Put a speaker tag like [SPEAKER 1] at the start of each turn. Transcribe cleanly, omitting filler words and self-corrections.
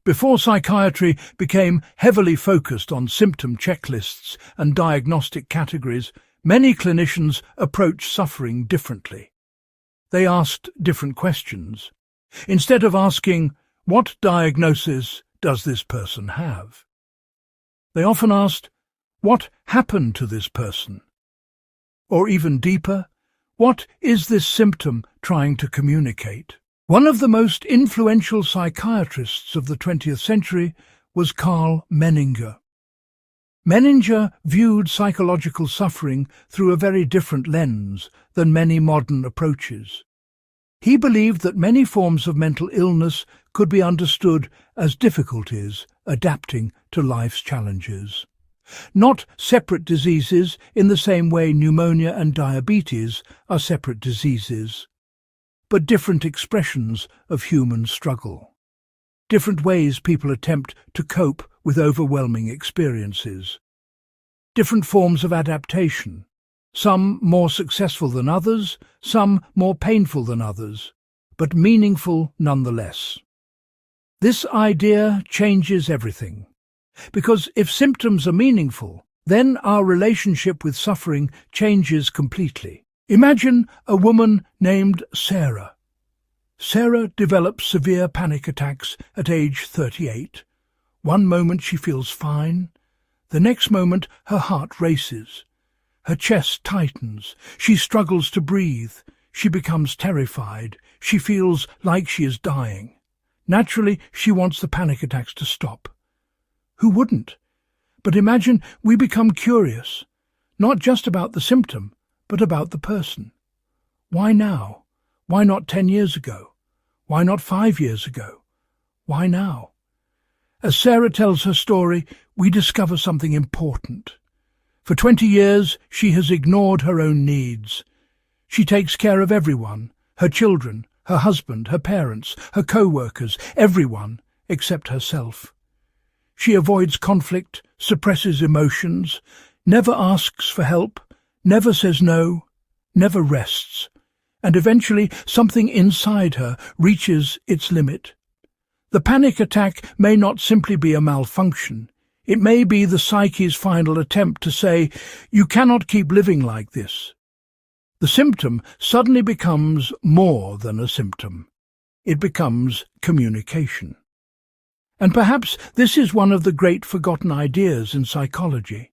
[SPEAKER 1] Before psychiatry became heavily focused on symptom checklists and diagnostic categories, many clinicians approached suffering differently. They asked different questions. Instead of asking, "What diagnosis does this person have?" they often asked, "What happened to this person?" Or even deeper, "What is this symptom trying to communicate?" One of the most influential psychiatrists of the 20th century was Karl Menninger. Menninger viewed psychological suffering through a very different lens than many modern approaches. He believed that many forms of mental illness could be understood as difficulties adapting to life's challenges. Not separate diseases in the same way pneumonia and diabetes are separate diseases, but different expressions of human struggle. Different ways people attempt to cope with overwhelming experiences. Different forms of adaptation, some more successful than others, some more painful than others, but meaningful nonetheless. This idea changes everything, because if symptoms are meaningful, then our relationship with suffering changes completely. Imagine a woman named Sarah. Sarah develops severe panic attacks at age 38. One moment she feels fine. The next moment her heart races. Her chest tightens. She struggles to breathe. She becomes terrified. She feels like she is dying. Naturally, she wants the panic attacks to stop. Who wouldn't? But imagine we become curious, not just about the symptom, but about the person. Why now? Why not 10 years ago? Why not 5 years ago? Why now? As Sarah tells her story, we discover something important. For 20 years, she has ignored her own needs. She takes care of everyone, her children, her husband, her parents, her co-workers, everyone except herself. She avoids conflict, suppresses emotions, never asks for help, never says no, never rests, and eventually something inside her reaches its limit. The panic attack may not simply be a malfunction. It may be the psyche's final attempt to say, "You cannot keep living like this." The symptom suddenly becomes more than a symptom. It becomes communication. And perhaps this is one of the great forgotten ideas in psychology.